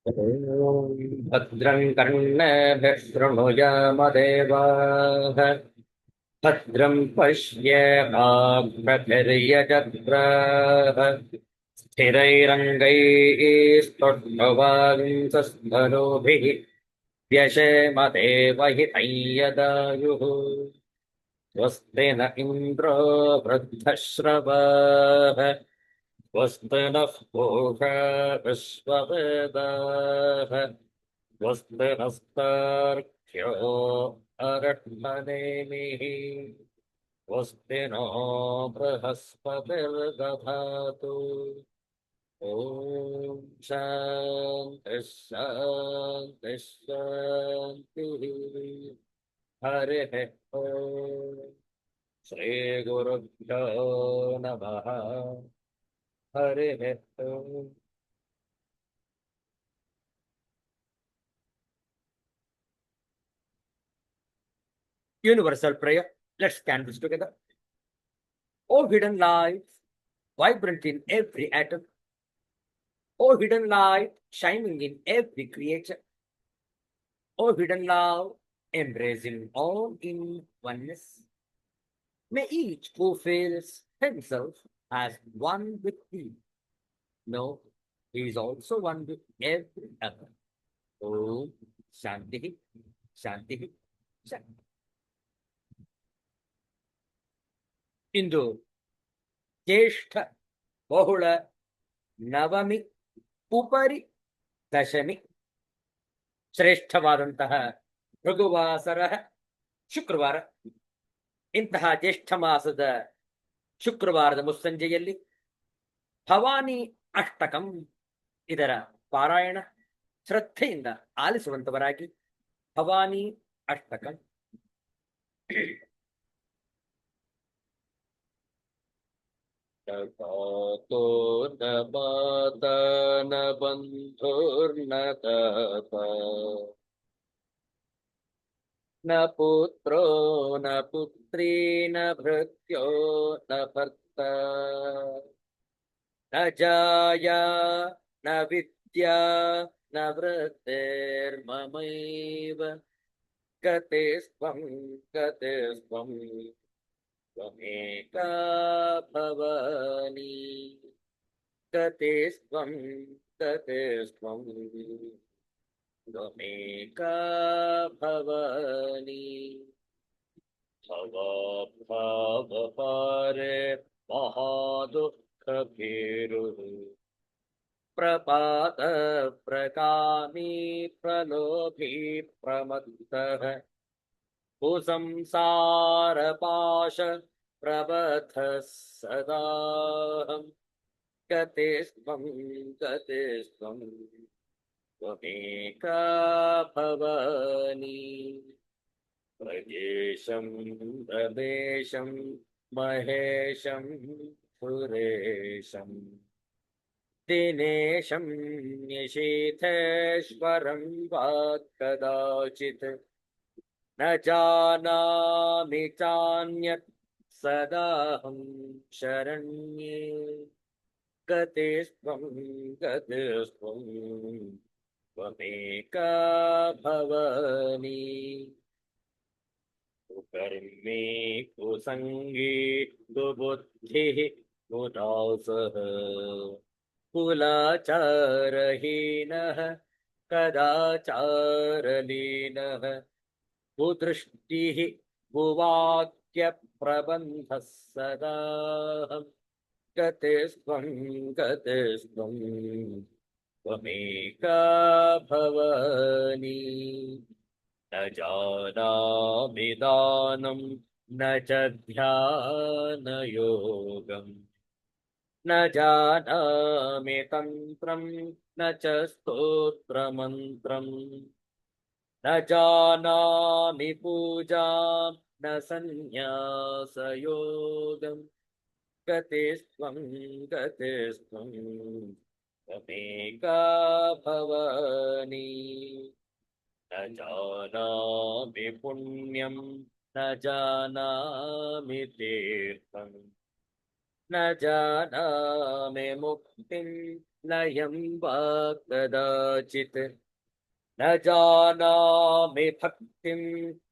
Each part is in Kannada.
भद्रं कर्णेभिः शृणुयामदेवाः भद्रं पश्येमाक्षभिर्यजत्राः स्थिरैरङ्गैस्तुष्टुवांसस्तनूभिः व्यशेमदेवहितं यदायुः स्वस्ति न इन्द्रो वृद्धश्रवाः स्वस्ति नः पूषा विश्ववेदाः स्वस्ति नस्तार्क्ष्यो अरण्यनेमिः स्वस्ति नो बृहस्पतिर्दधातु ॐ शान्ति शान्ति शान्तिः हरिः ॐ श्रीगुरुभ्यो नमः हरिः ॐ Universal prayer. Let's chant this together. O hidden light, vibrant in every atom. O hidden light, shining in every creature. O hidden love, embracing all in oneness. May each who feels himself as one with thee know he is also one with every other. Om Shanti, Shanti, Shanti. ಇಂದು ಜ್ಯೇಷ್ಠ ಬಹುಳ ನವಮಿ ಉಪರಿ ದಶಮಿ ಶ್ರೇಷ್ಠವಾದಂತಹ ಭೃಗುವಾಸರ ಶುಕ್ರವಾರ. ಇಂತಹ ಜ್ಯೇಷ್ಠ ಮಾಸದ ಶುಕ್ರವಾರದ ಮುಸ್ಸಂಜೆಯಲ್ಲಿ ಭವಾನಿ ಅಷ್ಟಕಂ ಇದರ ಪಾರಾಯಣ ಶ್ರದ್ಧೆಯಿಂದ ಆಲಿಸುವಂತವರಾಗಿ ಭವಾನಿ ಅಷ್ಟಕಂ. तो न माता न बन्धुर्न दाता न पुत्रो न पुत्री न भृत्यो न भर्ता न जाया न विद्या न वृत्तिर्ममैव गतिस्त्वं गतिस्त्वं त्वमेका भवानी गतिस्त्वं गतिस्त्वं त्वमेका भवानी. भवभावपारे महादुःखभीरुः प्रपात प्रकामी प्रलोभी प्रमत्तः कुसंसारपाश प्रबद्धः सदाहं गतिस्त्वं गतिस्त्वं त्वमेका भवानी. प्रजेशं रमेशं महेशं सुरेशं दिनेशं निशीथेश्वरं वा कदाचित् न जानामि चान्यत् सदाहं शरण्ये गतिस्त्वं गतिस्त्वं त्वमेका भवानी. कुकर्मी कुसङ्गी कुबुद्धिः कुलासः कुलाचारहीनः कदाचारलीनः कुदृष्टिः कुवाक्यप्रबन्धः सदाहं गतिस्त्वं गतिस्त्वं त्वमेका भवानी. न जानामि दानं न च ध्यानयोगम् न जानामि तन्त्रं न च स्तोत्रमन्त्रम् न जानामि पूजां न सन्न्यासयोगम् गतिस्त्वं गतिस्त्वं त्वमेका भवानी. न जानामि पुण्यं न जानामि तीर्थं न जानामि मुक्तिं लयं वा कदाचित् न जानामि भक्तिं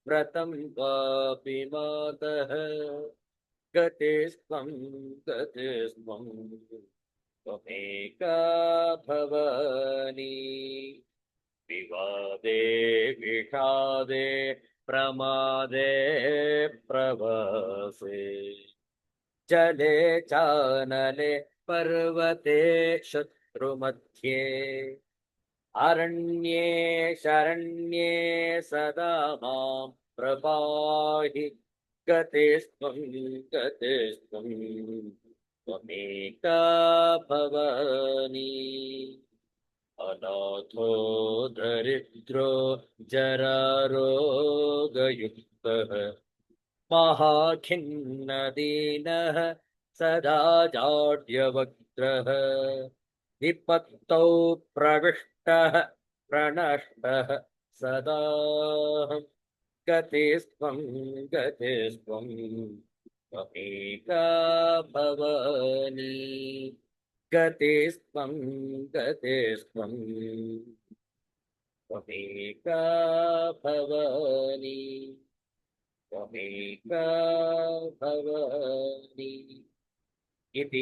व्रतं वापि मातः गतिस्त्वं गतिस्त्वं त्वमेका भवानि विवादे विषादे प्रमादे प्रवासे जले चानले पर्वते शत्रुमध्ये अरण्ये शरण्ये सदा मां प्रपाहि गतिस्त्वं गतिस्त्वं त्वमेका भवानि अनाथो दरिद्रो जरारोगयुक्तः महाखिन्नदीनः सदा जाड्यवक्त्रः विपत्तौ प्रविष्टः प्रणष्टः सदा गतिस्त्वं गतिस्त्वं त्वमेका भवानि गतिस्त्वं गतिस्त्वं त्वमेका भवानि त्वमेका भवानि इति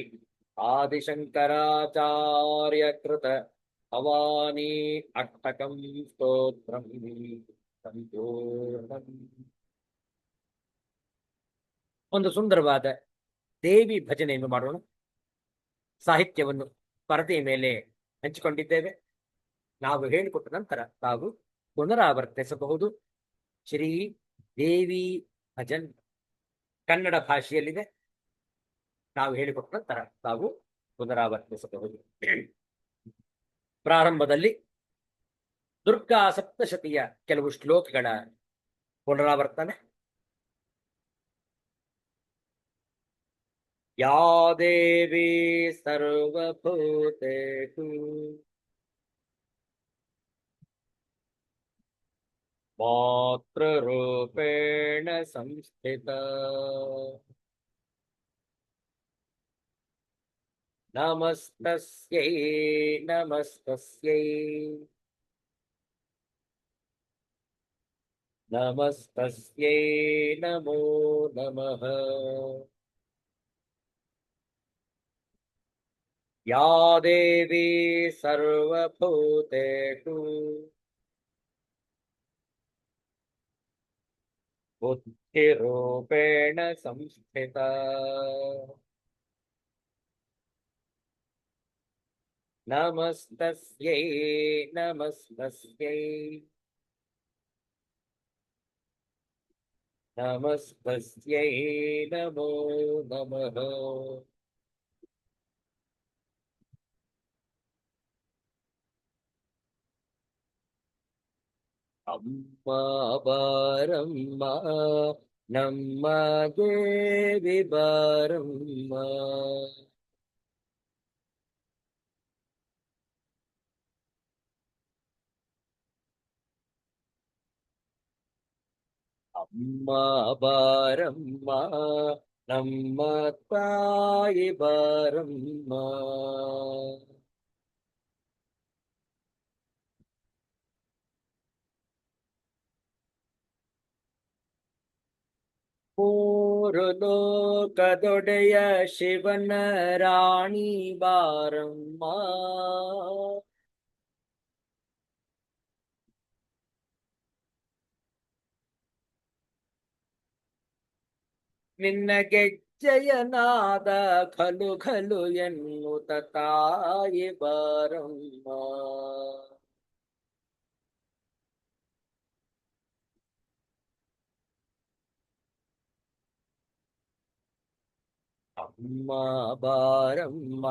आदिशङ्कराचार्यकृत भवानी अष्टकं स्तोत्रं ಸಂಪೂರ್ಣಂ. ಒಂದು ಸುಂದರವಾದ ದೇವಿ ಭಜನೆಯನ್ನು ಮಾಡೋಣ. ಸಾಹಿತ್ಯವನ್ನು ಪರದೆಯ ಮೇಲೆ ಹಂಚಿಕೊಂಡಿದ್ದೇವೆ. ನಾವು ಹೇಳಿಕೊಟ್ಟ ನಂತರ ತಾವು ಪುನರಾವರ್ತಿಸಬಹುದು. ಶ್ರೀ ದೇವಿ ಭಜನ್ ಕನ್ನಡ ಭಾಷೆಯಲ್ಲಿದೆ. ನಾವು ಹೇಳಿಕೊಟ್ಟ ನಂತರ ತಾವು ಪುನರಾವರ್ತಿಸಬಹುದು. ಪ್ರಾರಂಭದಲ್ಲಿ ದುರ್ಗಾ ಸಪ್ತಶತಿಯ ಕೆಲವು ಶ್ಲೋಕಗಳ ಪುನರಾವರ್ತನೆ. ಯಾ ದೇವಿ ಸರ್ವಭೂತೇಷು ಮಾತೃರೂಪೇಣ ಸಂಸ್ಥಿತಾ ನಮಸ್ತಸ್ಯೈ ನಮಸ್ತಸ್ಯೈ ನಮಸ್ತಸ್ಯೈ ನಮೋ ನಮಃ. ಯಾ ದೇವಿ ಸರ್ವಭೂತೇಷು ಬುದ್ಧಿರೂಪೇಣ ಸಂಸ್ಥಿತಾ ನಮಸ್ತಸ್ಯೈ ನಮಸ್ತಸ್ಯೈ ನಮಸ್ತಸ್ಯೈ ನಮೋ ನಮಃ. ಅಮ್ಮ ಬಾರಮ್ಮ ನಮ್ಮ ದೇವಿ ಬಾರಮ್ಮ. ಅಮ್ಮ ಬಾರಮ್ಮ ನಮ್ಮ ತಾಯಿ ಬಾರಮ್ಮ. ಮೂರು ಲೋಕದೊಡೆಯ ಶಿವನ ರಾಣಿ ಬಾರಮ್ಮ. ನಿನ್ನ ಗೆಜ್ಜೆಯನಾದ ಖಲು ಖಲು ಎನ್ನುತ್ತ ತಾಯಿ ಬಾರಮ್ಮ. ಅಮ್ಮ ಬಾರಮ್ಮ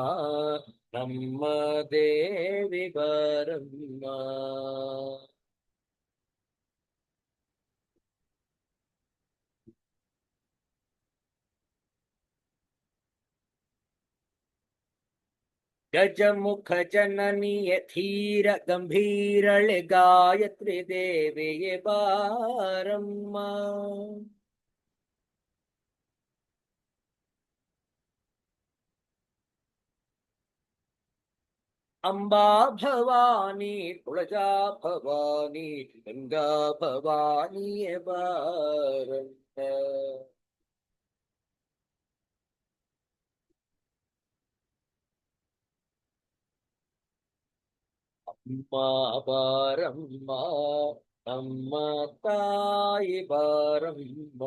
ನಮ್ಮ ದೇವಿ ಬಾರಮ್ಮ. ಗಜಮುಖ ಜನನಿಯ ಧೀರ ಗಂಭೀರಳೆ ಗಾಯತ್ರಿ ದೇವಿಯೇ ಬಾರಮ್ಮ. ಅಂಬಾ ಭವಾನಿ ತುಳಜಾ ಭವಾನಿ ಗಂಗಾ ಭವಾನಿಯೇ ಬಾರಮ್ಮ. ಅಮ್ಮ ಬಾರಮ್ಮ ನಮ್ಮ ತಾಯಿ ಬಾರಮ್ಮ.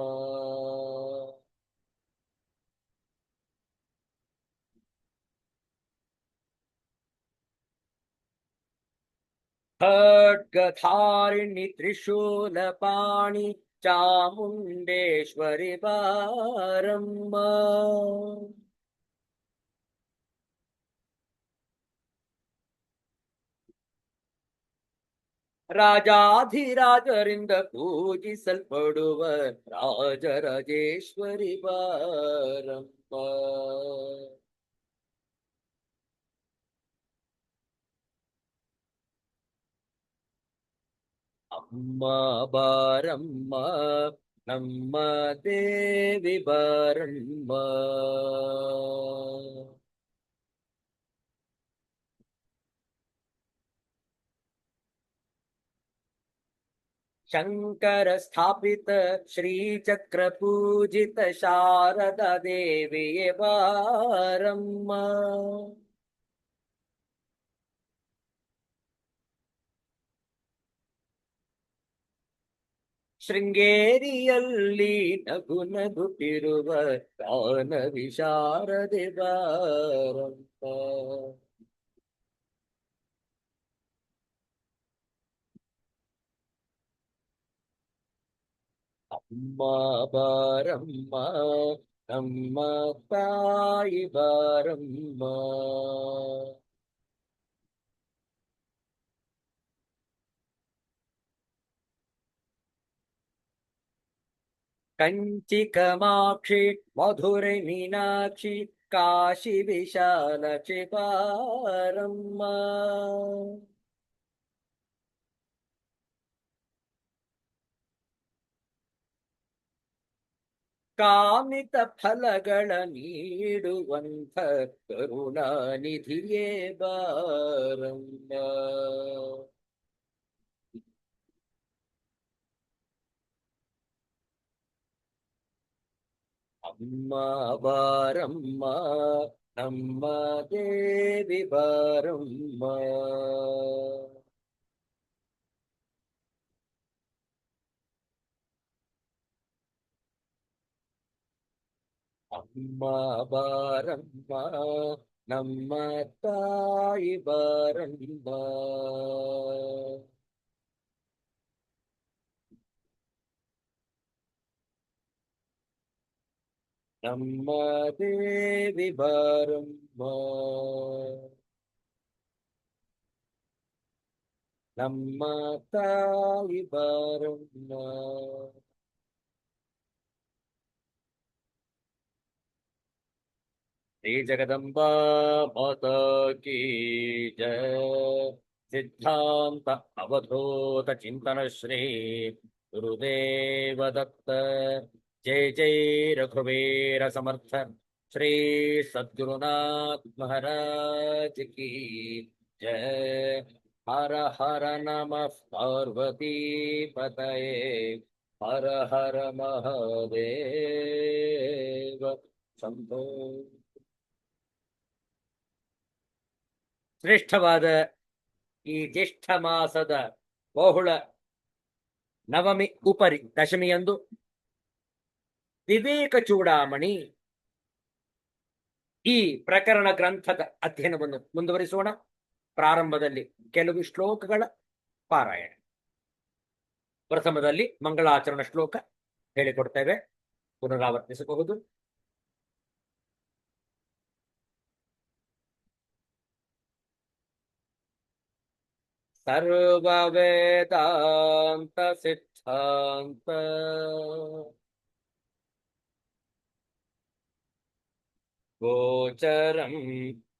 ಖಡ್ಗಧಾರಿಣಿ ತ್ರಿಶೂಲಪಾಣಿ ಚಾಮುಂಡೇಶ್ವರಿ ಬಾರಮ್ಮ. ರಾಜಾಧಿರಾಜರಿಂದ ಪೂಜಿಸಲ್ಪಡುವ ರಾಜರಾಜೇಶ್ವರಿ ಬಾರಮ್ಮ. ಅಮ್ಮ ಬಾರಮ್ಮ ನಮ್ಮ ದೇವಿ ಬಾರಮ್ಮ. ಶಂಕರ ಸ್ಥಾಪಿತ ಶ್ರೀಚಕ್ರ ಪೂಜಿತ ಶಾರದಾ ದೇವಿಯೇ ಬಾರಮ್ಮ. ಶೃಂಗೇರಿಯಲ್ಲಿ ನಗು ನಗುತ್ತಿರುವ ಗಾನ ವಿಶಾರದೆ ಬಾರಮ್ಮ. ಅಮ್ಮ ಬಾರಮ್ಮ ನಮ್ಮ ತಾಯಿ ಬಾರಮ್ಮ. ಕಂಚಿ ಕಾಮಾಕ್ಷಿ ಮಧುರೈ ಮೀನಾಕ್ಷಿ ಕಾಶಿ ವಿಶಾಲಾಕ್ಷಿ ಬಾರಮ್ಮ. ಕಾಮಿತ ಫಲಗಳ ನೀಡುವಂಥ ಕರುಣಾನಿಧಿಯೇ ಬಾರಮ್ಮ. ಅಮ್ಮ ಬಾರಮ್ಮ ನಮ್ಮ ದೇವಿ ಬಾರಮ್ಮ. ಅಮ್ಮ ಬಾರಮ್ಮ ನಮ್ಮ ತಾಯಿ ಬಾರಮ್ಮ. ನಮ್ಮ ದೇವಿ ಬಾರಮ್ಮ. ನಮ್ಮ ತಾಯಿ ಬಾರಮ್ಮ. ಶ್ರೀ ಜಗದಂಬಾ ಮಾತಾ ಕೀ ಜಯ. ಸಿದ್ಧಾಂತ ಅವಧೂತ ಚಿಂತನ ಶ್ರೀ ಗುರುದೇವ ದತ್ತ. ಜೈ ಜೈ ರಘುವೀರ ಸಮರ್ಥ ಶ್ರೀ ಸದ್ಗುರುನಾಥ ಮಹಾರಾಜ್ ಕಿ ಜಯ. ಹರ ಹರ ನಮಃ ಪಾರ್ವತಿ ಪತಯೇ ಹರ ಹರ ಮಹಾದೇವ ಶಂಭೋ. ಶ್ರೇಷ್ಠವಾದ ಈ ಜ್ಯೇಷ್ಠ ಮಾಸದ ಬಹುಳ ನವಮಿ ಉಪರಿ ದಶಮಿಯಂದು ವಿವೇಕ ಚೂಡಾಮಣಿ ಈ ಪ್ರಕರಣ ಗ್ರಂಥದ ಅಧ್ಯಯನವನ್ನು ಮುಂದುವರಿಸೋಣ. ಪ್ರಾರಂಭದಲ್ಲಿ ಕೆಲವು ಶ್ಲೋಕಗಳ ಪಾರಾಯಣ. ಪ್ರಥಮದಲ್ಲಿ ಮಂಗಳಾಚರಣ ಶ್ಲೋಕ ಹೇಳಿಕೊಡ್ತೇವೆ, ಪುನರಾವರ್ತಿಸಬಹುದು. ಸರ್ವ ವೇದಾಂತ ಸಿದ್ಧಾಂತ ಗೋಚರಂ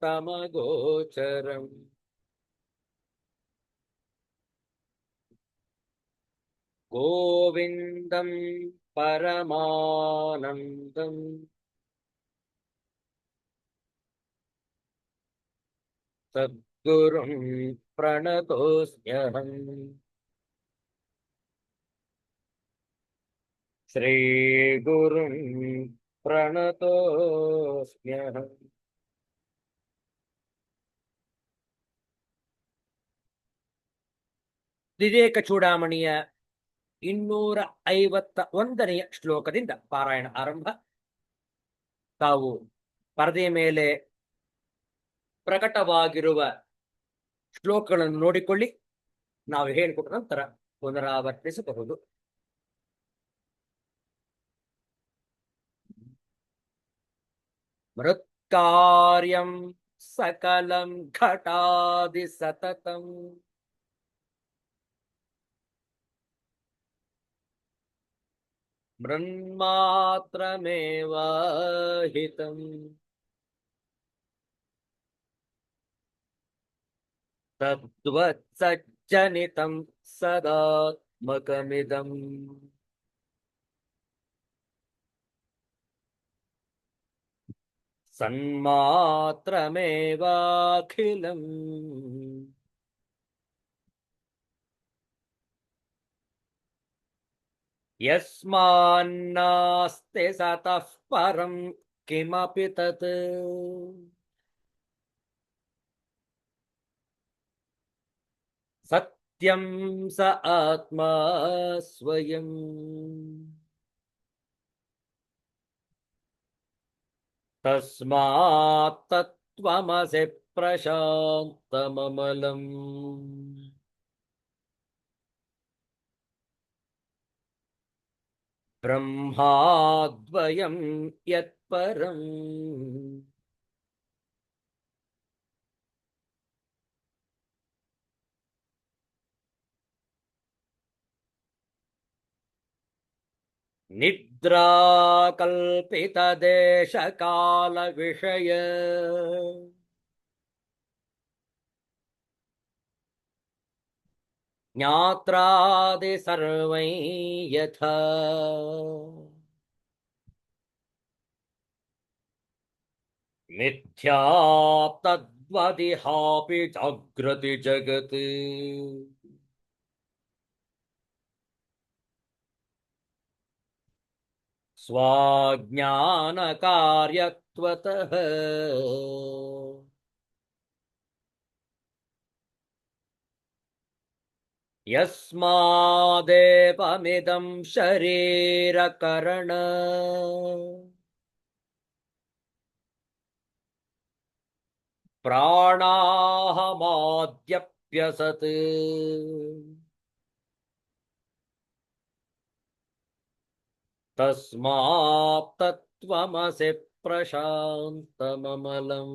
ತಮಗೋಚರಂ ಗೋವಿಂದಂ ಪರಮಾನಂದಂ ಸದ್ಗುರುಂ गुरुं प्रणतोऽस्म्यहम् श्रीगुरुं प्रणतोऽस्म्यहम् ವಿವೇಕ ಚೂಡಾಮಣಿಯ 251ನೆಯ ಶ್ಲೋಕದಿಂದ ಪಾರಾಯಣ ಆರಂಭ. ತಾವು ಪರದೆಯ ಮೇಲೆ ಪ್ರಕಟವಾಗಿರುವ ಶ್ಲೋಕಗಳನ್ನು ನೋಡಿಕೊಳ್ಳಿ. ನಾವು ಹೇಳಿಕೊಟ್ಟ ನಂತರ ಪುನರಾವರ್ತಿಸಬಹುದು. ಮೃತ್ಕಾರ್ಯಂ ಸಕಲಂ ಘಟಾದಿ ಸತತಂ ಮೃನ್ಮಾತ್ರಮೇವ ಹಿತಂ ತದ್ವತ್ಸಜ್ಜನಿತಂ ಸದಾತ್ಮಕಮಿದಂ ಸನ್ಮಾತ್ರಮೇವಾಖಿಲಂ ಯಸ್ಮಾನ್ನಾಸ್ತಿ ಸತಃ ಪರಂ ಕಿಮಪಿ ತತ್ ಸತ್ಯಂ ಸ ಆತ್ಮ ಸ್ವಯಂ ತಸ್ಮಾತ್ ತತ್ವಮಸಿ ಪ್ರಶಾಂತಮಮಲಂ ಬ್ರಹ್ಮಾದ್ವಯಂ ಯತ್ಪರಂ ನಿದ್ರಾಕಲ್ಪಿತದೇಶಕಾಲವಿಷಯ ಜ್ಞಾತ್ರಾದಿ ಸರ್ವೈ ಯಥಾ ಮಿಥ್ಯಾ ತದ್ವದಿಹಾಪಿ ಜಾಗೃತಿ ಜಗತ್ ಸ್ವಾಜ್ಞಾನ ಕಾರ್ಯತ್ವತಃ ಯಸ್ಮಾದೇಪಮಿದಂ ಶರೀರಕರಣ ಪ್ರಾಣಾಹಮಾದ್ಯಪ್ಯಸತ್ ತಸ್ಮಾತ್ ತತ್ವಮಸಿ ಪ್ರಶಾಂತಮಮಲಂ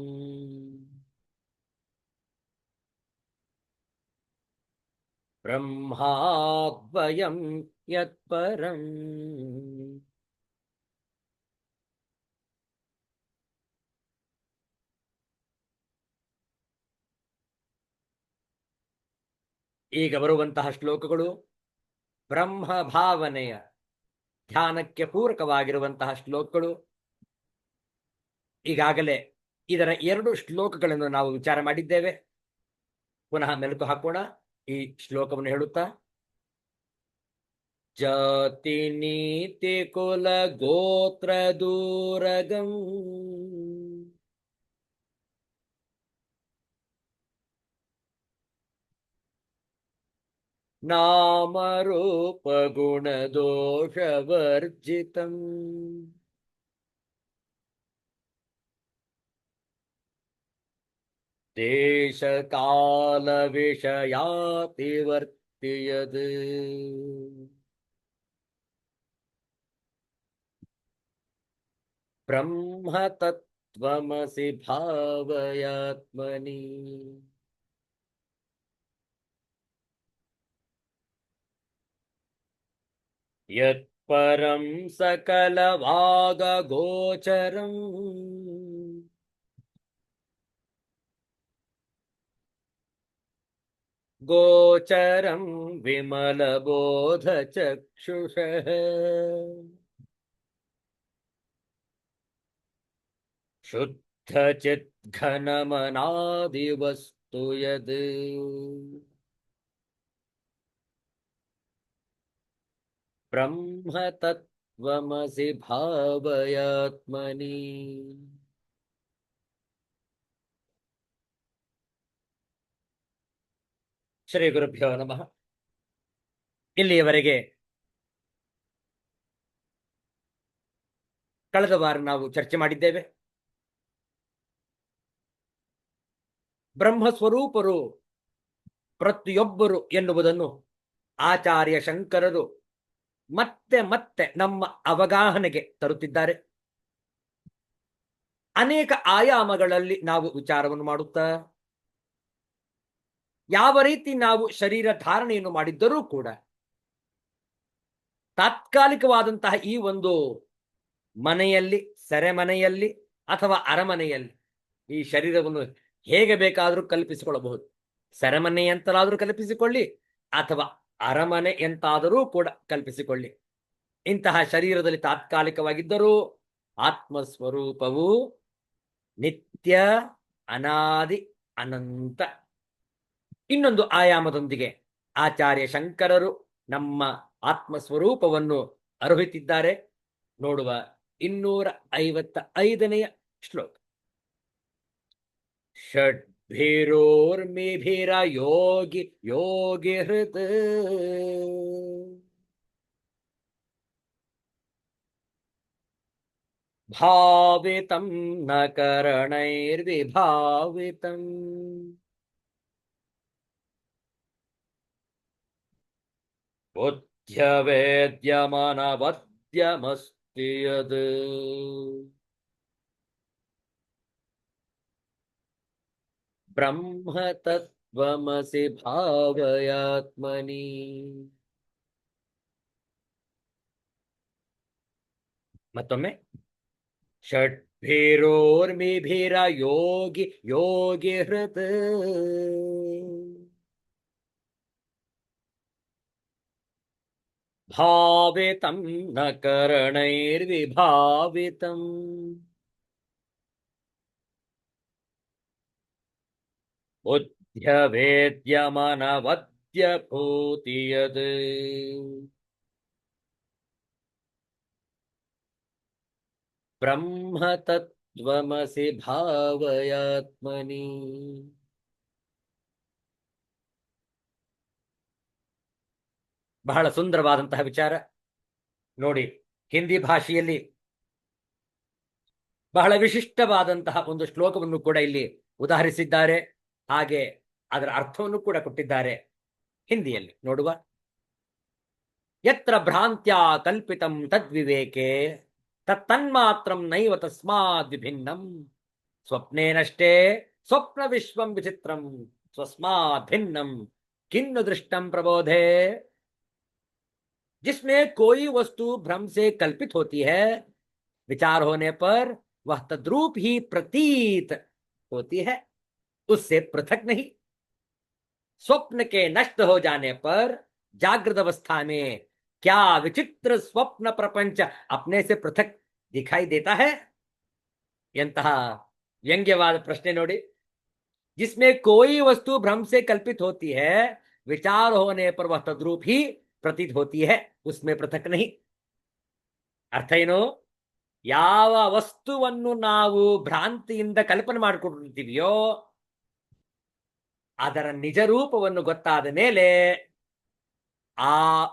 ಬ್ರಹ್ಮಾದ್ವಯಂ ಯತ್ಪರಂ ಈಗ ಬರುವಂತಹ ಶ್ಲೋಕಗಳು ಬ್ರಹ್ಮ ಭಾವನೆಯ ಧ್ಯಾನಕ್ಕೆ ಪೂರಕವಾಗಿರುವಂತಹ ಶ್ಲೋಕಗಳು. ಈಗಾಗಲೇ ಇದರ 2 ಶ್ಲೋಕಗಳನ್ನು ನಾವು ವಿಚಾರ ಮಾಡಿದ್ದೇವೆ. ಪುನಃ ಮೆಲುಕು ಹಾಕೋಣ. ಈ ಶ್ಲೋಕವನ್ನು ಹೇಳುತ್ತಾ, ಜಾತಿ ನೀತಿ ಕುಲ ಗೋತ್ರ ದೂರಗಂ ನಾಮ ರೂಪ ಗುಣ ದೋಷ ವರ್ಜಿತಂ ದೇಶ ಕಾಲ ವಿಷಯಾತಿವರ್ತಿಯದ್ ಬ್ರಹ್ಮ ತತ್ವಮಸಿ ಭಾವಯಾತ್ಮನಿ ಯತ್ಪರಂ ಸಕಲವಾಗ ಗೋಚರಂ ಗೋಚರಂ ವಿಮಲಬೋಧ ಚಕ್ಷುಷಃ ಶುದ್ಧ ಚಿದ್ಘನಮನಾದಿ ವಸ್ತು ಯದ್ ಬ್ರಹ್ಮ ತತ್ವಮಸಿ ಭಾವಯಾತ್ಮನಿ. ಶ್ರೀ ಗುರುಭ್ಯೋ ನಮಃ. ಇಲ್ಲಿಯವರೆಗೆ ಕಳೆದ ವಾರ ನಾವು ಚರ್ಚೆ ಮಾಡಿದ್ದೇವೆ. ಬ್ರಹ್ಮ ಸ್ವರೂಪರು ಪ್ರತಿಯೊಬ್ಬರು ಎನ್ನುವುದನ್ನು ಆಚಾರ್ಯ ಶಂಕರರು ಮತ್ತೆ ಮತ್ತೆ ನಮ್ಮ ಅವಗಾಹನೆಗೆ ತರುತ್ತಿದ್ದಾರೆ. ಅನೇಕ ಆಯಾಮಗಳಲ್ಲಿ ನಾವು ವಿಚಾರವನ್ನು ಮಾಡುತ್ತಾ ಯಾವ ರೀತಿ ನಾವು ಶರೀರ ಧಾರಣೆಯನ್ನು ಮಾಡಿದ್ದರೂ ಕೂಡ ತಾತ್ಕಾಲಿಕವಾದಂತಹ ಈ ಒಂದು ಮನೆಯಲ್ಲಿ, ಸೆರೆಮನೆಯಲ್ಲಿ ಅಥವಾ ಅರಮನೆಯಲ್ಲಿ ಈ ಶರೀರವನ್ನು ಹೇಗೆ ಬೇಕಾದರೂ ಕಲ್ಪಿಸಿಕೊಳ್ಳಬಹುದು. ಸೆರೆಮನೆ ಎಂತಲಾದರೂ ಕಲ್ಪಿಸಿಕೊಳ್ಳಿ ಅಥವಾ ಅರಮನೆ ಎಂತಾದರೂ ಕೂಡ ಕಲ್ಪಿಸಿಕೊಳ್ಳಿ. ಇಂತಹ ಶರೀರದಲ್ಲಿ ತಾತ್ಕಾಲಿಕವಾಗಿದ್ದರೂ ಆತ್ಮಸ್ವರೂಪವು ನಿತ್ಯ, ಅನಾದಿ, ಅನಂತ. ಇನ್ನೊಂದು ಆಯಾಮದೊಂದಿಗೆ ಆಚಾರ್ಯ ಶಂಕರರು ನಮ್ಮ ಆತ್ಮಸ್ವರೂಪವನ್ನು ಅರುಹಿತಿದ್ದಾರೆ. ನೋಡುವ 255ನೆಯ ಶ್ಲೋಕ. ಷಡ್ಭಿರೋರ್ಮಿಭಿರ ಯೋಗಿ ಯೋಗಿ ಹೃತ್ ಭಾವಿತಂ ನ ಕರಣೈರ್ವಿಭಾವಿತಂ ಬುದ್ಧ್ಯವೇದ್ಯಮನವದ್ಯಮಸ್ತಿ ಯದ್ ಬ್ರಹ್ಮ ತತ್ವಮಸಿ ಭಾವಯಾತ್ಮನಿ. ಮತ್ತೊಮ್ಮೆ ಷಡ್ಭಿರೋರ್ಮಿಭಿರ ಯೋಗಿ ಯೋಗಿ ಹೃತ್ ಭಾವಿತಂ ನ ಕರಣೈರ್ವಿಭಾವಿತಂ ಬುದ್ಧ್ಯವೇದ್ಯಮನವದ್ಯಭೂತಿ ಯದ್ ಬ್ರಹ್ಮ ತತ್ವಮಸಿ ಭಾವಯಾತ್ಮನಿ. ಬಹಳ ಸುಂದರವಾದಂತಹ ವಿಚಾರ ನೋಡಿ. ಹಿಂದಿ ಭಾಷೆಯಲ್ಲಿ ಬಹಳ ವಿಶಿಷ್ಟವಾದಂತಹ ಒಂದು ಶ್ಲೋಕವನ್ನು ಕೂಡ ಇಲ್ಲಿ ಉದಾಹರಿಸಿದ್ದಾರೆ. ಹಾಗೆ ಅದರ ಅರ್ಥವನ್ನು ಕೂಡ ಕೊಟ್ಟಿದ್ದಾರೆ ಹಿಂದಿಯಲ್ಲಿ. ನೋಡುವ. ಯತ್ರ ಭ್ರಾಂತ್ಯಾ ಕಲ್ಪಿತಂ ತದ್ವಿವೇಕೆ ತತ್ತನ್ಮಾತ್ರಂ ನೈವ ತಸ್ಮಾದ್ ವಿಭಿನ್ನಂ ಸ್ವಪ್ನೇನಷ್ಟೇ ಸ್ವಪ್ನ ವಿಶ್ವಂ ವಿಚಿತ್ರಂ ಸ್ವಸ್ಮಾದ್ ಭಿನ್ನಂ किन्न दृष्टम प्रबोधे. जिसमें कोई वस्तु भ्रम से कल्पित होती है, विचार होने पर वह तद्रूप ही प्रतीत होती है, उससे पृथक नहीं. स्वप्न के नष्ट हो जाने पर जागृत अवस्था में क्या विचित्र स्वप्न प्रपंच अपने से पृथक दिखाई देता है. ಎಂತಹ ವ್ಯಂಗ್ಯವಾದ ಪ್ರಶ್ನೆ ನೋಡಿ. जिसमें कोई वस्तु भ्रम से कल्पित होती है, विचार होने पर वह तद्रूप ही प्रतीत होती है, उसमें पृथक नहीं. ಅರ್ಥ ಏನು? ಯಾವ ವಸ್ತುವನ್ನು ನಾವು ಭ್ರಾಂತಿಯಿಂದ ಕಲ್ಪನೆ ಮಾಡಿಕೊಂಡಿರ್ತೀವಿಯೋ ಅದರ ನಿಜ ರೂಪವನ್ನು ಗೊತ್ತಾದ ಮೇಲೆ ಆ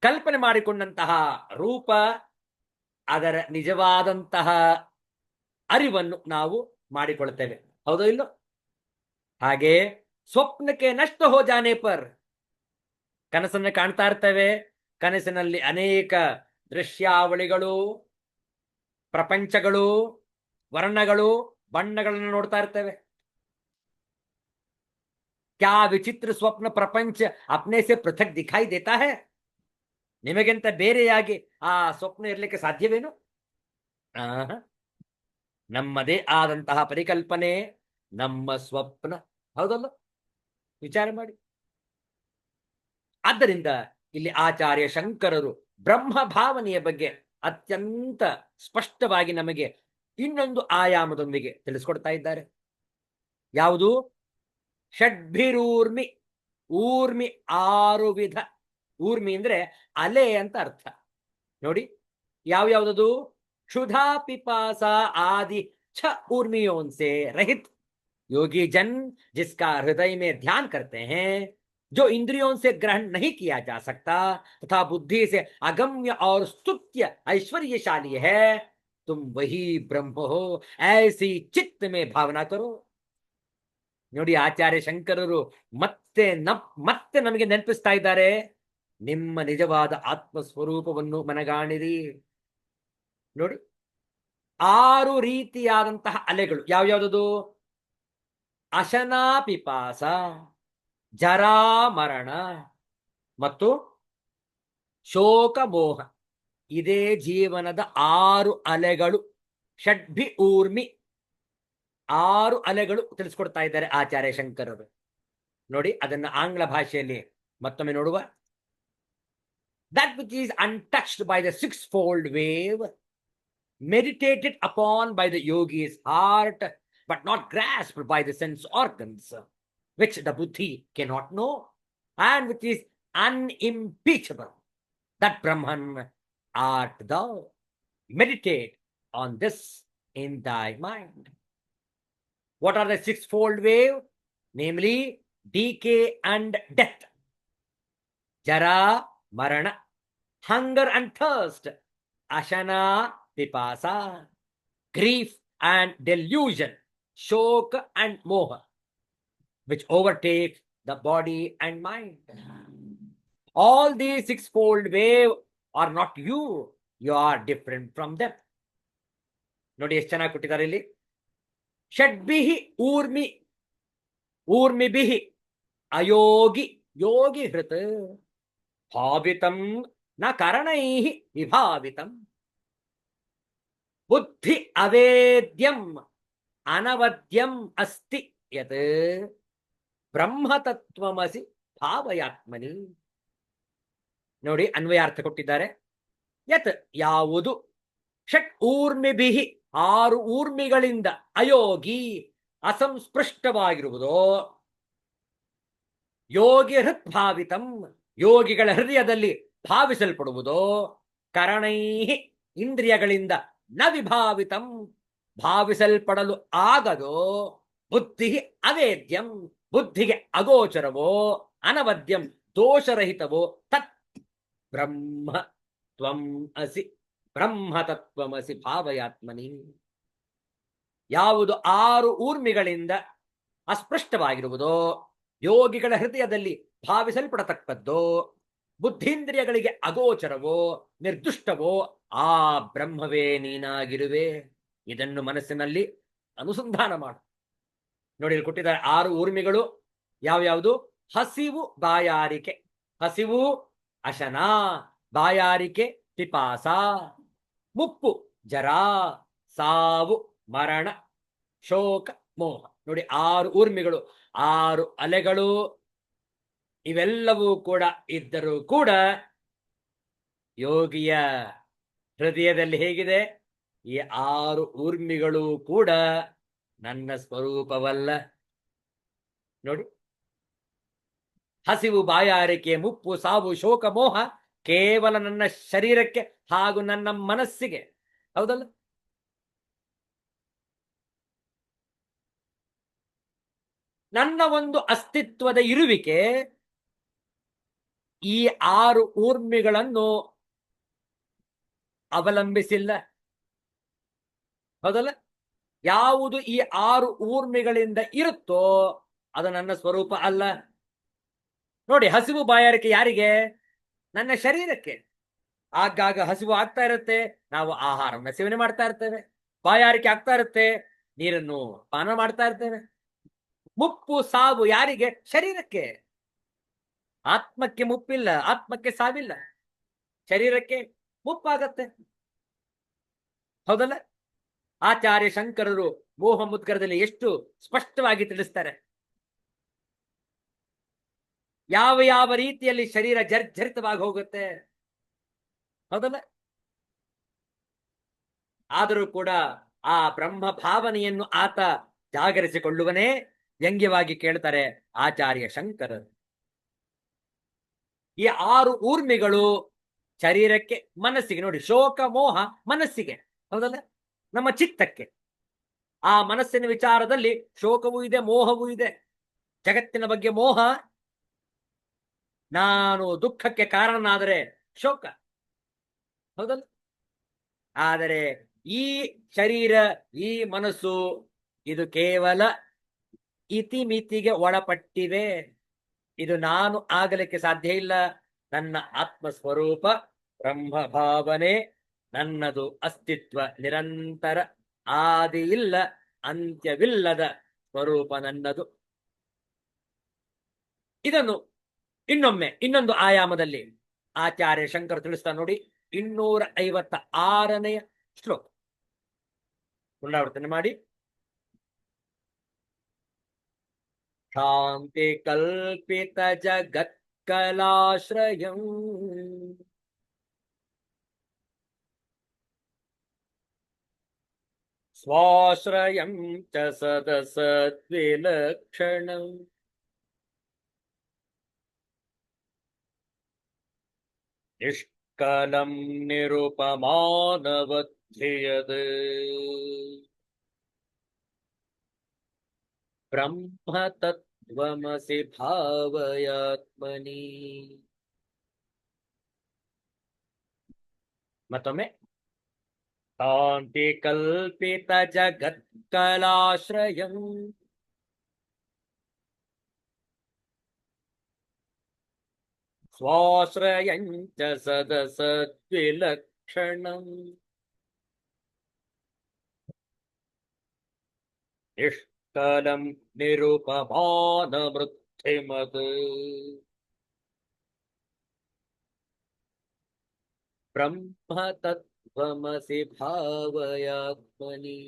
ಕಲ್ಪನೆ ಮಾಡಿಕೊಂಡಂತಹ ರೂಪ, ಅದರ ನಿಜವಾದಂತಹ ಅರಿವನ್ನು ನಾವು ಮಾಡಿಕೊಳ್ಳುತ್ತೇವೆ. ಹೌದೋ ಇಲ್ಲೋ? ಹಾಗೆ ಸ್ವಪ್ನಕ್ಕೆ ನಷ್ಟ ಹೋ ಜಾನೆ ಪರ್, ಕನಸನ್ನು ಕಾಣ್ತಾ ಇರ್ತೇವೆ. ಕನಸಿನಲ್ಲಿ ಅನೇಕ ದೃಶ್ಯಾವಳಿಗಳು, ಪ್ರಪಂಚಗಳು, ವರ್ಣಗಳು, ಬಣ್ಣಗಳನ್ನು ನೋಡ್ತಾ ಇರ್ತೇವೆ. ಕ್ಯಾ ವಿಚಿತ್ರ ಸ್ವಪ್ನ ಪ್ರಪಂಚ ಅಪ್ನೆ ಸೆ ಪೃಥಕ್ ದಿಖಾಯಿ ದೇತಾ ಹೈ. ನಿಮಗಿಂತ ಬೇರೆಯಾಗಿ ಆ ಸ್ವಪ್ನ ಇರಲಿಕ್ಕೆ ಸಾಧ್ಯವೇನು? ನಮ್ಮದೇ ಆದಂತಹ ಪರಿಕಲ್ಪನೆ ನಮ್ಮ ಸ್ವಪ್ನ. ಹೌದಲ್ಲ? ವಿಚಾರ ಮಾಡಿ. ಆದ್ದರಿಂದ ಇಲ್ಲಿ ಆಚಾರ್ಯ ಶಂಕರರು ಬ್ರಹ್ಮ ಭಾವನೆಯ ಬಗ್ಗೆ ಅತ್ಯಂತ ಸ್ಪಷ್ಟವಾಗಿ ನಮಗೆ ಇನ್ನೊಂದು ಆಯಾಮದೊಂದಿಗೆ ತಿಳಿಸ್ಕೊಡ್ತಾ ಇದ್ದಾರೆ. ಯಾವುದು? ಷಡ್ಭಿರೂರ್ಮಿ. ಊರ್ಮಿ 6 ವಿಧ. ಊರ್ಮಿ ಅಂದ್ರೆ ಅಲೆ ಅಂತ ಅರ್ಥ. ನೋಡಿ ಯಾವ್ಯಾವ್ದದು? क्षुधा पिपासा आदि 6 उर्मियों से रहित योगी जन, जिसका हृदय में ध्यान करते हैं, जो इंद्रियों से ग्रहण नहीं किया जा सकता तथा बुद्धि से अगम्य और स्तुत्य ऐश्वर्यशाली है, तुम वही ब्रह्म हो, ऐसी चित्त में भावना करो. ನೋಡಿ ಆಚಾರ್ಯ ಶಂಕರರು ಮತ್ತೆ ನಮಗೆ ನೆನಪಿಸ್ತಾ ಇದ್ದಾರೆ, ನಿಮ್ಮ ನಿಜವಾದ ಆತ್ಮ ಸ್ವರೂಪವನ್ನು ಮನಗಾಣಿರಿ. ನೋಡಿ 6 ರೀತಿಯಾದಂತಹ ಅಲೆಗಳು ಯಾವ್ಯಾವುದದು? ಅಶನಾ ಪಿಪಾಸ, ಜರಾ ಮರಣ ಮತ್ತು ಶೋಕ ಮೋಹ. ಇದೇ ಜೀವನದ 6 ಅಲೆಗಳು. ಷಡ್ಭಿ ಊರ್ಮಿ 6 ಅಲೆಗಳು ತಿಳಿಸ್ಕೊಡ್ತಾ ಇದ್ದಾರೆ ಆಚಾರ್ಯ ಶಂಕರರು. ನೋಡಿ ಅದನ್ನ ಆಂಗ್ಲ ಭಾಷೆಯಲ್ಲಿ ಮತ್ತೊಮ್ಮೆ ನೋಡುವ. That which is untouched by the sixfold wave, meditated upon by the yogi's heart, but not grasped by the sense organs, which the buddhi cannot know, and which is unimpeachable. That Brahman art thou. Meditate on this in thy mind. What are the sixfold wave? Namely, decay and death, jara, marana, hunger and thirst, ashana, pipasa, grief and delusion, shoka and moha, which overtake the body and mind. All these sixfold wave are not you. You are different from them. ನೋಡಿ ಎಷ್ಟು ಚೆನ್ನಾಗಿ ಕೊಟ್ಟಿದ್ದಾರೆ ಇಲ್ಲಿ. ಷಡ್ಭಿಹಿ ಊರ್ಮಿ, ಊರ್ಮಿಭಿಹಿ ಅಯೋಗಿ, ಯೋಗಿ ಹೃತ್ ಭಾವಿತಂ ನ ಕರಣೈಹಿ ವಿಭಾವಿತಂ, ಬುದ್ಧಿ ಅವೇದ್ಯಂ ಅನವದ್ಯಂ ಅಸ್ತಿ ಯತ್ ಬ್ರಹ್ಮತತ್ವಮಸಿ ಭಾವಯಾತ್ಮನಿ. ನೋಡಿ ಅನ್ವಯಾರ್ಥ ಕೊಟ್ಟಿದ್ದಾರೆ. ಯತ್ ಯಾವುದು, ಷಟ್ ಊರ್ಮಿಭಿಹಿ 6 ಊರ್ಮಿಗಳಿಂದ ಅಯೋಗಿ ಅಸಂಸ್ಪೃಷ್ಟವಾಗಿರುವುದೋ, ಯೋಗಿ ಹೃತ್ ಭಾವಿತಂ ಯೋಗಿಗಳ ಹೃದಯದಲ್ಲಿ ಭಾವಿಸಲ್ಪಡುವುದೋ, ಕರಣೈಹಿ ಇಂದ್ರಿಯಗಳಿಂದ ನ ವಿಭಾವಿತಂ ಭಾವಿಸಲ್ಪಡಲು ಆಗದೋ, ಬುದ್ಧಿ ಅವೇದ್ಯಂ ಬುದ್ಧಿಗೆ ಅಗೋಚರವೋ, ಅನವದ್ಯಂ ದೋಷರಹಿತವೋ, ತತ್ ಬ್ರಹ್ಮ ತ್ವಂ ಅಸಿ ಬ್ರಹ್ಮತತ್ವಮಸಿ ಭಾವಯಾತ್ಮನಿ. ಯಾವುದು 6 ಊರ್ಮಿಗಳಿಂದ ಅಸ್ಪೃಷ್ಟವಾಗಿರುವುದೋ, ಯೋಗಿಗಳ ಹೃದಯದಲ್ಲಿ ಭಾವಿಸಲ್ಪಡತಕ್ಕದ್ದೋ, ಬುದ್ಧೀಂದ್ರಿಯಗಳಿಗೆ ಅಗೋಚರವೋ, ನಿರ್ದುಷ್ಟವೋ, ಆ ಬ್ರಹ್ಮವೇ ನೀನಾಗಿರುವೆ. ಇದನ್ನು ಮನಸ್ಸಿನಲ್ಲಿ ಅನುಸಂಧಾನ ಮಾಡು. ನೋಡಿ ಇಲ್ಲಿ ಕೊಟ್ಟಿದ್ದಾರೆ 6 ಊರ್ಮಿಗಳು ಯಾವ್ಯಾವುದು? ಹಸಿವು, ಬಾಯಾರಿಕೆ. ಹಸಿವು ಅಶನ, ಬಾಯಾರಿಕೆ ಪಿಪಾಸ, ಮುಪ್ಪು ಜರಾ, ಸಾವು ಮರಣ, ಶೋಕ ಮೋಹ. ನೋಡಿ 6 ಊರ್ಮಿಗಳು, 6 ಅಲೆಗಳು. ಇವೆಲ್ಲವೂ ಕೂಡ ಇದ್ದರೂ ಕೂಡ ಯೋಗಿಯ ಹೃದಯದಲ್ಲಿ ಹೇಗಿದೆ? ಈ 6 ಊರ್ಮಿಗಳು ಕೂಡ ನನ್ನ ಸ್ವರೂಪವಲ್ಲ. ನೋಡಿ, ಹಸಿವು, ಬಾಯಾರಿಕೆ, ಮುಪ್ಪು, ಸಾವು, ಶೋಕ, ಮೋಹ ಕೇವಲ ನನ್ನ ಶರೀರಕ್ಕೆ ಹಾಗೂ ನನ್ನ ಮನಸ್ಸಿಗೆ. ಹೌದಲ್ಲ? ನನ್ನ ಒಂದು ಅಸ್ತಿತ್ವದ ಇರುವಿಕೆ ಈ 6 ಊರ್ಮಿಗಳನ್ನು ಅವಲಂಬಿಸಿಲ್ಲ. ಹೌದಲ್ಲ? ಯಾವುದು ಈ 6 ಊರ್ಮಿಗಳಿಂದ ಇರುತ್ತೋ ಅದು ನನ್ನ ಸ್ವರೂಪ ಅಲ್ಲ. ನೋಡಿ, ಹಸಿವು ಬಾಯಾರಿಕೆ ಯಾರಿಗೆ? ನನ್ನ ಶರೀರಕ್ಕೆ. ಆಗಾಗ ಹಸಿವು ಆಗ್ತಾ ಇರುತ್ತೆ, ನಾವು ಆಹಾರವನ್ನು ಸೇವನೆ ಮಾಡ್ತಾ ಇರ್ತೇವೆ. ಬಾಯಾರಿಕೆ ಆಗ್ತಾ ಇರುತ್ತೆ, ನೀರನ್ನು ಪಾನ ಮಾಡ್ತಾ ಇರ್ತೇವೆ. ಮುಪ್ಪು, ಸಾವು ಯಾರಿಗೆ? ಶರೀರಕ್ಕೆ. ಆತ್ಮಕ್ಕೆ ಮುಪ್ಪಿಲ್ಲ, ಆತ್ಮಕ್ಕೆ ಸಾವಿಲ್ಲ, ಶರೀರಕ್ಕೆ ಮುಪ್ಪಾಗತ್ತೆ. ಹೌದಲ್ಲ? ಆಚಾರ್ಯ ಶಂಕರರು ಮೋಹ ಮುದ್ಗರದಲ್ಲಿ ಎಷ್ಟು ಸ್ಪಷ್ಟವಾಗಿ ತಿಳಿಸ್ತಾರೆ. ಯಾವ ಯಾವ ರೀತಿಯಲ್ಲಿ ಶರೀರ ಜರ್ಜರಿತವಾಗಿ ಹೋಗುತ್ತೆ. ಹೌದಲ್ಲ? ಆದರೂ ಕೂಡ ಆ ಬ್ರಹ್ಮ ಭಾವನೆಯನ್ನು ಆತ ಜಾಗರಿಸಿಕೊಳ್ಳುವನೇ. ವ್ಯಂಗ್ಯವಾಗಿ ಕೇಳ್ತಾರೆ ಆಚಾರ್ಯ ಶಂಕರರು. ಈ 6 ಊರ್ಮಿಗಳು ಶರೀರಕ್ಕೆ, ಮನಸ್ಸಿಗೆ, ನೋಡಿ, ಶೋಕ ಮೋಹ ಮನಸ್ಸಿಗೆ, ಹೌದಲ್ಲ, ನಮ್ಮ ಚಿತ್ತಕ್ಕೆ. ಆ ಮನಸ್ಸಿನ ವಿಚಾರದಲ್ಲಿ ಶೋಕವೂ ಇದೆ, ಮೋಹವೂ ಇದೆ. ಜಗತ್ತಿನ ಬಗ್ಗೆ ಮೋಹ, ನಾನು ದುಃಖಕ್ಕೆ ಕಾರಣನಾದರೆ ಶೋಕ, ಹೌದಲ್ಲ. ಆದರೆ ಈ ಶರೀರ, ಈ ಮನಸ್ಸು, ಇದು ಕೇವಲ ಇತಿಮಿತಿಗೆ ಒಳಪಟ್ಟಿವೆ. ಇದು ನಾನು ಆಗಲಿಕ್ಕೆ ಸಾಧ್ಯ ಇಲ್ಲ. ನನ್ನ ಆತ್ಮ ಸ್ವರೂಪ ಬ್ರಹ್ಮ ಭಾವನೆ, ನನ್ನದು ಅಸ್ತಿತ್ವ ನಿರಂತರ, ಆದಿ ಇಲ್ಲ ಅಂತ್ಯವಿಲ್ಲದ ಸ್ವರೂಪ ನನ್ನದು. ಇದನ್ನು ಇನ್ನೊಮ್ಮೆ ಇನ್ನೊಂದು ಆಯಾಮದಲ್ಲಿ ಆಚಾರ್ಯ ಶಂಕರ್ ತಿಳಿಸ್ತಾ ನೋಡಿ. 256ನೇ ಶ್ಲೋಕ ಪುನರಾವರ್ತನೆ ಮಾಡಿ. ಶಾಂತಿ ಕಲ್ಪಿತ ಜಗತ್ಕಲಾಶ್ರಯಂ ಸ್ವಾಶ್ರಯಂ ಚ ಸದಸದ್ವಿಲಕ್ಷಣಂ ನಿಷ್ಕಲಂ ನಿರುಪಮಾನವದ್ಧಿಯದ್ ಬ್ರಹ್ಮ ತತ್ವಮಸಿ ಭಾವಯಾತ್ಮನಿ. ಮತ್ತೊಮ್ಮೆ, ಶಾಂತಿ ಕಲ್ಪಿತ ಜಗತ್ಕಲಾಶ್ರಯಂ ಸ್ವಾಶ್ರಯಂ ಚ ಸದಸದ್ವಿಲಕ್ಷಣಂ ನಿಷ್ಕಲಂ ನಿರುಪಮಾನವೃದ್ಧಿಮದ್ ಬ್ರಹ್ಮ ತತ್ವಮಸಿ ಭಾವಯಾತ್ಮನಿ.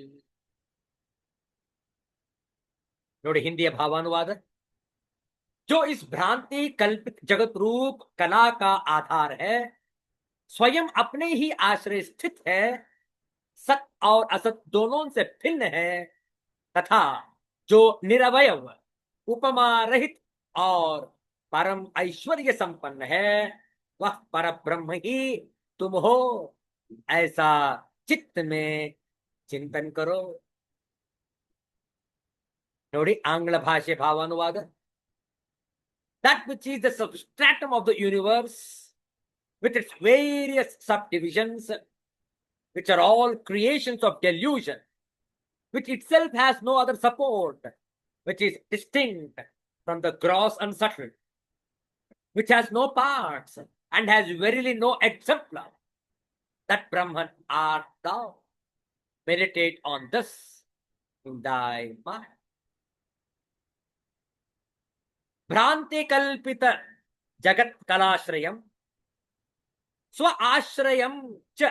ನೋಡಿ ಹಿಂದಿಯ ಭಾವಾನುವಾದ. जो इस भ्रांति कल्पित जगत रूप कला का आधार है, स्वयं अपने ही आश्रय स्थित है, सत और असत दोनों से भिन्न है, तथा जो निरवयव, उपमा रहित और परम ऐश्वर्य संपन्न है, वह पर ब्रह्म ही तुम हो, ऐसा चित्त में चिंतन करो. ನೋಡಿ ಆಂಗ್ಲ ಭಾಷೆ ಭಾವಾನುವಾದ. That which is the substratum of the universe, with its various subdivisions, which are all creations of delusion, which itself has no other support, which is distinct from the gross and subtle, which has no parts and has verily no exemplar, that Brahman art thou. Meditate on this in thy mind. ಭ್ರಾಂತಿ ಕಲ್ಪಿತ ಜಗತ್ ಕಲಾಶ್ರಯಂ ಸ್ವ ಆಶ್ರಯಂ ಚ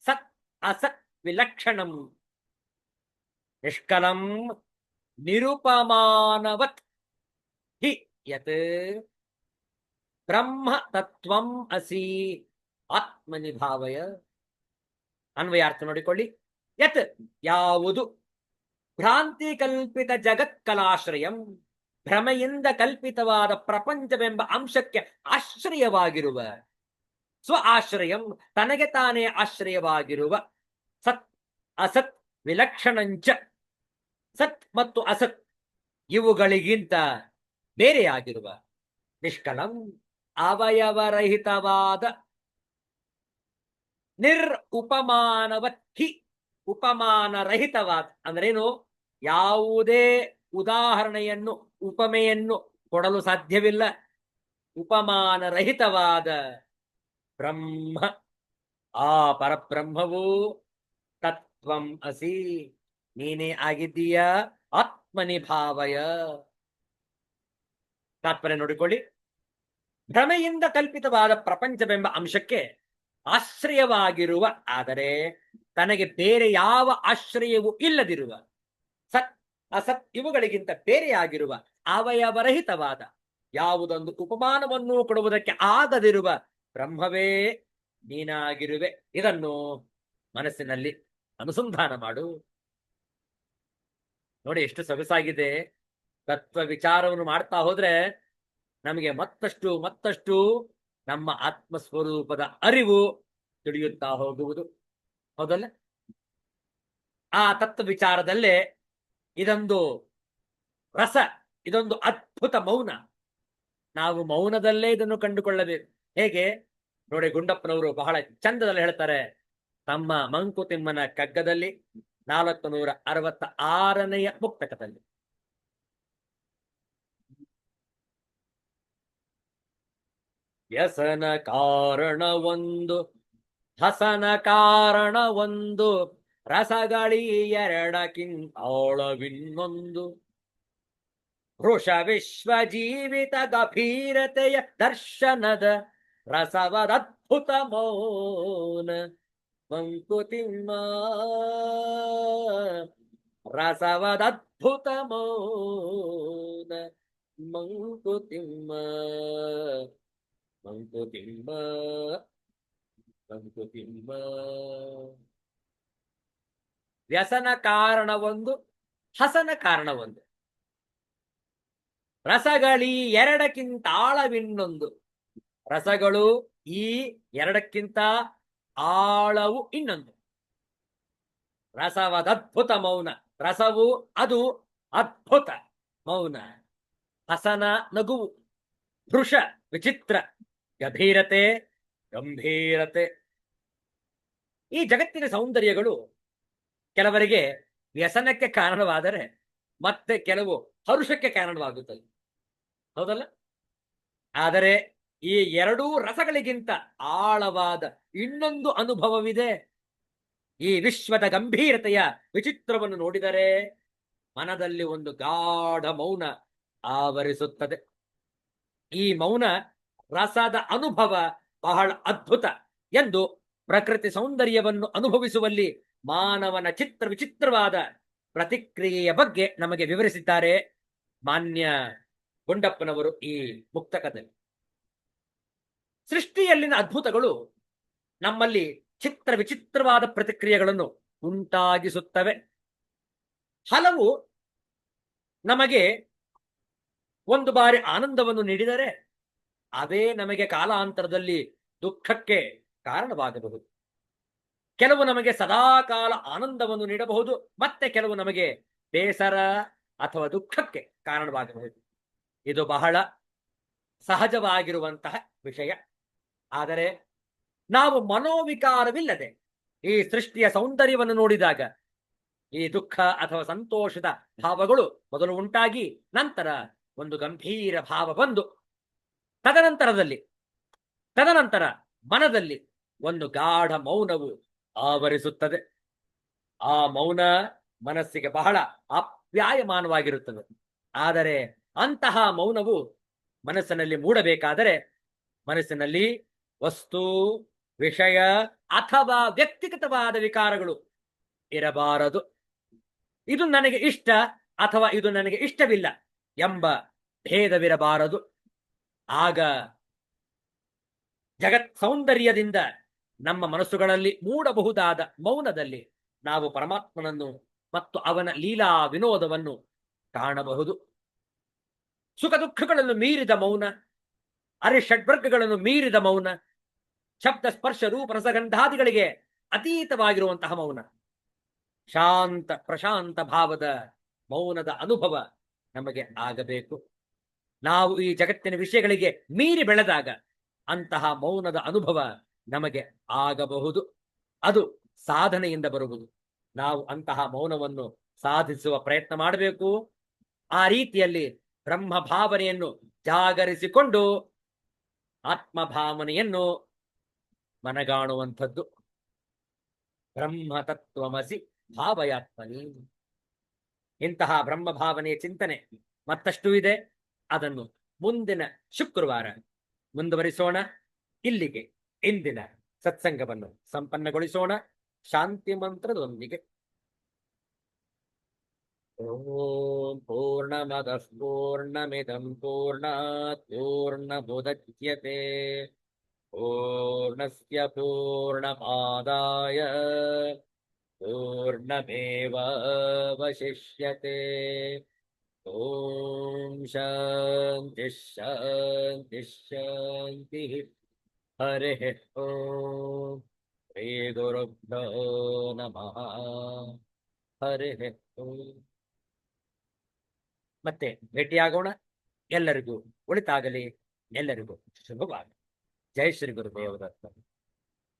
ಸತ್ ಅಸತ್ ವಿಲಕ್ಷಣಂ ನಿಷ್ಕಲಂ ನಿರುಪಮಾನವತ್ ಹಿ ಯತ್ ಬ್ರಹ್ಮ ತತ್ವಂ ಅಸಿ ಆತ್ಮನಿ ಭಾವಯ. ಅನ್ವಯಾರ್ಥ ನೋಡಿಕೊಳ್ಳಿ. ಯತ್ ಯಾವುದು, ಭ್ರಾಂತಿ ಕಲ್ಪಿತ ಜಗತ್ ಕಲಾಶ್ರಯಂ, ಭ್ರಮೆಯಿಂದ ಕಲ್ಪಿತವಾದ ಪ್ರಪಂಚವೆಂಬ ಅಂಶಕ್ಕೆ ಆಶ್ರಯವಾಗಿರುವ, ಸ್ವ ಆಶ್ರಯಂ ತನಗೆ ತಾನೇ ಆಶ್ರಯವಾಗಿರುವ, ಸತ್ ಅಸತ್ ವಿಲಕ್ಷಣಂಚ, ಸತ್ ಮತ್ತು ಅಸತ್ ಇವುಗಳಿಗಿಂತ ಬೇರೆಯಾಗಿರುವ, ನಿಷ್ಕಲಂ ಅವಯವರಹಿತವಾದ, ನಿರ್ ಉಪಮಾನವತ್ ಹಿ ಉಪಮಾನರಹಿತವಾದ ಅಂದ್ರೇನು, ಯಾವುದೇ ಉದಾಹರಣೆಯನ್ನು ಉಪಮೆಯನ್ನು ಕೊಡಲು ಸಾಧ್ಯವಿಲ್ಲ, ಉಪಮಾನರಹಿತವಾದ ಬ್ರಹ್ಮ, ಆ ಪರಬ್ರಹ್ಮವು ತತ್ವಂ ಅಸಿ ನೀನೇ ಆಗಿದ್ದೀಯ, ಆತ್ಮನಿ ಭಾವಯ. ತಾತ್ಪರ್ಯ ನೋಡಿಕೊಳ್ಳಿ. ಭ್ರಮೆಯಿಂದ ಕಲ್ಪಿತವಾದ ಪ್ರಪಂಚವೆಂಬ ಅಂಶಕ್ಕೆ ಆಶ್ರಯವಾಗಿರುವ, ಆದರೆ ತನಗೆ ಬೇರೆ ಯಾವ ಆಶ್ರಯವೂ ಇಲ್ಲದಿರುವ, ಸತ್ ಅಸತ್ ಇವುಗಳಿಗಿಂತ ಬೇರೆಯಾಗಿರುವ, ಅವಯವರಹಿತವಾದ, ಯಾವುದೊಂದು ಉಪಮಾನವನ್ನು ಕೊಡುವುದಕ್ಕೆ ಆಗದಿರುವ ಬ್ರಹ್ಮವೇ ನೀನಾಗಿರುವೆ. ಇದನ್ನು ಮನಸ್ಸಿನಲ್ಲಿ ಅನುಸಂಧಾನ ಮಾಡು. ನೋಡಿ ಎಷ್ಟು ಸೊಗಸಾಗಿದೆ. ತತ್ವ ವಿಚಾರವನ್ನು ಮಾಡ್ತಾ ಹೋದ್ರೆ ನಮಗೆ ಮತ್ತಷ್ಟು ಮತ್ತಷ್ಟು ನಮ್ಮ ಆತ್ಮಸ್ವರೂಪದ ಅರಿವು ತಿಳಿಯುತ್ತಾ ಹೋಗುವುದು. ಹೌದಲ್ಲ? ಆ ತತ್ವ ವಿಚಾರದಲ್ಲೇ ಇದೊಂದು ರಸ, ಇದೊಂದು ಅದ್ಭುತ ಮೌನ. ನಾವು ಮೌನದಲ್ಲೇ ಇದನ್ನು ಕಂಡುಕೊಳ್ಳಬೇಕು. ಹೇಗೆ ನೋಡಿ, ಗುಂಡಪ್ಪನವರು ಬಹಳ ಚಂದದಲ್ಲಿ ಹೇಳ್ತಾರೆ ತಮ್ಮ ಮಂಕುತಿಮ್ಮನ ಕಗ್ಗದಲ್ಲಿ 466ನೇ ಮುಕ್ತಕದಲ್ಲಿ. ವ್ಯಸನ ಕಾರಣ ಒಂದು, ಹಸನ ಕಾರಣ ಒಂದು, ರಸಗಳಿ ಎರಡಕ್ಕಿಂತಾಳವಿನ್ನೊಂದು. ವೃಷ ವಿಶ್ವ ಜೀವಿತ ಗಭೀರತೆಯ ದರ್ಶನದ ರಸವದದ್ಭುತ ಮೌನ ಮಂಕುತಿಮ್ಮ, ರಸವದದ್ಭುತ ಮೌನ ಮಂಕುತಿಮ್ಮ, ಮಂಕುತಿಮ್ಮ, ಮಂಕುತಿಮ್ಮ. ವ್ಯಸನ ಕಾರಣ ಒಂದು, ಹಸನ ಕಾರಣ ಒಂದು, ರಸಗಳಿ ಎರಡಕ್ಕಿಂತಾಳವಿನ್ನೊಂದು. ರಸಗಳು ಈ ಎರಡಕ್ಕಿಂತ ಆಳವು ಇನ್ನೊಂದು. ರಸವದದ್ಭುತ ಮೌನ, ರಸವು ಅದು ಅದ್ಭುತ ಮೌನ. ಹಸನ ನಗುವು, ಭೃಷ ವಿಚಿತ್ರ, ಗಭೀರತೆ ಗಂಭೀರತೆ. ಈ ಜಗತ್ತಿನ ಸೌಂದರ್ಯಗಳು ಕೆಲವರಿಗೆ ವ್ಯಸನಕ್ಕೆ ಕಾರಣವಾದರೆ ಮತ್ತೆ ಕೆಲವು ಹರುಷಕ್ಕೆ ಕಾರಣವಾಗುತ್ತದೆ. ಹೌದಲ್ಲ? ಆದರೆ ಈ ಎರಡೂ ರಸಗಳಿಗಿಂತ ಆಳವಾದ ಇನ್ನೊಂದು ಅನುಭವವಿದೆ. ಈ ವಿಶ್ವದ ಗಂಭೀರತೆಯ ವಿಚಿತ್ರವನ್ನು ನೋಡಿದರೆ ಮನದಲ್ಲಿ ಒಂದು ಗಾಢ ಮೌನ ಆವರಿಸುತ್ತದೆ. ಈ ಮೌನ ರಸದ ಅನುಭವ ಬಹಳ ಅದ್ಭುತ ಎಂದು ಪ್ರಕೃತಿ ಸೌಂದರ್ಯವನ್ನು ಅನುಭವಿಸುವಲ್ಲಿ ಮಾನವನ ಚಿತ್ರ ವಿಚಿತ್ರವಾದ ಪ್ರತಿಕ್ರಿಯೆಯ ಬಗ್ಗೆ ನಮಗೆ ವಿವರಿಸಿದ್ದಾರೆ ಮಾನ್ಯ ಗುಂಡಪ್ಪನವರು ಈ ಮುಕ್ತಕದಲ್ಲಿ. ಸೃಷ್ಟಿಯಲ್ಲಿನ ಅದ್ಭುತಗಳು ನಮ್ಮಲ್ಲಿ ಚಿತ್ರ ವಿಚಿತ್ರವಾದ ಪ್ರತಿಕ್ರಿಯೆಗಳನ್ನು ಉಂಟಾಗಿಸುತ್ತವೆ. ಹಲವು ನಮಗೆ ಒಂದು ಬಾರಿ ಆನಂದವನ್ನು ನೀಡಿದರೆ ಅದೇ ನಮಗೆ ಕಾಲಾಂತರದಲ್ಲಿ ದುಃಖಕ್ಕೆ ಕಾರಣವಾಗಬಹುದು. ಕೆಲವು ನಮಗೆ ಸದಾಕಾಲ ಆನಂದವನ್ನು ನೀಡಬಹುದು, ಮತ್ತೆ ಕೆಲವು ನಮಗೆ ಬೇಸರ ಅಥವಾ ದುಃಖಕ್ಕೆ ಕಾರಣವಾಗಬಹುದು. ಇದು ಬಹಳ ಸಹಜವಾಗಿರುವಂತಹ ವಿಷಯ. ಆದರೆ ನಾವು ಮನೋವಿಕಾರವಿಲ್ಲದೆ ಈ ಸೃಷ್ಟಿಯ ಸೌಂದರ್ಯವನ್ನು ನೋಡಿದಾಗ ಈ ದುಃಖ ಅಥವಾ ಸಂತೋಷದ ಭಾವಗಳು ಮೊದಲು ಉಂಟಾಗಿ ನಂತರ ಒಂದು ಗಂಭೀರ ಭಾವ ಬಂದು ತದನಂತರ ಮನದಲ್ಲಿ ಒಂದು ಗಾಢ ಮೌನವು ಆವರಿಸುತ್ತದೆ. ಆ ಮೌನ ಮನಸ್ಸಿಗೆ ಬಹಳ ಆಪ್ಯಾಯಮಾನವಾಗಿರುತ್ತದೆ. ಆದರೆ ಅಂತಹ ಮೌನವು ಮನಸ್ಸಿನಲ್ಲಿ ಮೂಡಬೇಕಾದರೆ ಮನಸ್ಸಿನಲ್ಲಿ ವಸ್ತು, ವಿಷಯ ಅಥವಾ ವ್ಯಕ್ತಿಗತವಾದ ವಿಕಾರಗಳು ಇರಬಾರದು. ಇದು ನನಗೆ ಇಷ್ಟ ಅಥವಾ ಇದು ನನಗೆ ಇಷ್ಟವಿಲ್ಲ ಎಂಬ ಭೇದವಿರಬಾರದು. ಆಗ ಜಗತ್ ಸೌಂದರ್ಯದಿಂದ ನಮ್ಮ ಮನಸ್ಸುಗಳಲ್ಲಿ ಮೂಡಬಹುದಾದ ಮೌನದಲ್ಲಿ ನಾವು ಪರಮಾತ್ಮನನ್ನು ಮತ್ತು ಅವನ ಲೀಲಾ ವಿನೋದವನ್ನು ಕಾಣಬಹುದು. ಸುಖ ದುಃಖಗಳನ್ನು ಮೀರಿದ ಮೌನ, ಅರಿಷಡ್ವರ್ಗಗಳನ್ನು ಮೀರಿದ ಮೌನ, ಶಬ್ದ ಸ್ಪರ್ಶ ರೂಪ ರಸಗಂಧಾದಿಗಳಿಗೆ ಅತೀತವಾಗಿರುವಂತಹ ಮೌನ, ಶಾಂತ ಪ್ರಶಾಂತ ಭಾವದ ಮೌನದ ಅನುಭವ ನಮಗೆ ಆಗಬೇಕು. ನಾವು ಈ ಜಗತ್ತಿನ ವಿಷಯಗಳಿಗೆ ಮೀರಿ ಬೆಳೆದಾಗ ಅಂತಹ ಮೌನದ ಅನುಭವ ನಮಗೆ ಆಗಬಹುದು. ಅದು ಸಾಧನೆಯಿಂದ ಬರುವುದು. ನಾವು ಅಂತಹ ಮೌನವನ್ನು ಸಾಧಿಸುವ ಪ್ರಯತ್ನ ಮಾಡಬೇಕು. ಆ ರೀತಿಯಲ್ಲಿ ಬ್ರಹ್ಮ ಭಾವನೆಯನ್ನು ಜಾಗರಿಸಿಕೊಂಡು ಆತ್ಮಭಾವನೆಯನ್ನು ಮನಗಾಣುವಂಥದ್ದು. ಬ್ರಹ್ಮ ತತ್ವಮಸಿ ಭಾವಯಾತ್ಮನಿ. ಇಂತಹ ಬ್ರಹ್ಮ ಭಾವನೆಯ ಚಿಂತನೆ ಮತ್ತಷ್ಟು ಇದೆ. ಅದನ್ನು ಮುಂದಿನ ಶುಕ್ರವಾರ ಮುಂದುವರಿಸೋಣ. ಇಲ್ಲಿಗೆ ಇಂದಿನ ಸತ್ಸಂಗವನ್ನು ಸಂಪನ್ನಗೊಳಿಸೋಣ ಶಾಂತಿ ಮಂತ್ರದೊಂದಿಗೆ. ಓಂ ಪೂರ್ಣಮದಃ ಪೂರ್ಣಮಿದಂ ಪೂರ್ಣಾತ್ ಪೂರ್ಣಮುದಚ್ಯತೆ ಪೂರ್ಣಸ್ಯ ಪೂರ್ಣಮಾದಾಯ ಪೂರ್ಣಮೇವಾವಶಿಷ್ಯತೆ. ಓಂ ಶಾಂತಿ ಶಾಂತಿ ಶಾಂತಿ. ಹರಿ ಓಂ. ಶ್ರೀ ಗುರುಭ್ಯೋ ನಮಃ. ಹರಿ ಓಂ. ಮತ್ತೆ ಭೇಟಿಯಾಗೋಣ. ಎಲ್ಲರಿಗೂ ಒಳಿತಾಗಲಿ. ಎಲ್ಲರಿಗೂ ಶುಭವಾಗಲಿ. ಜೈ ಶ್ರೀ ಗುರುದೇವ ದತ್ತ.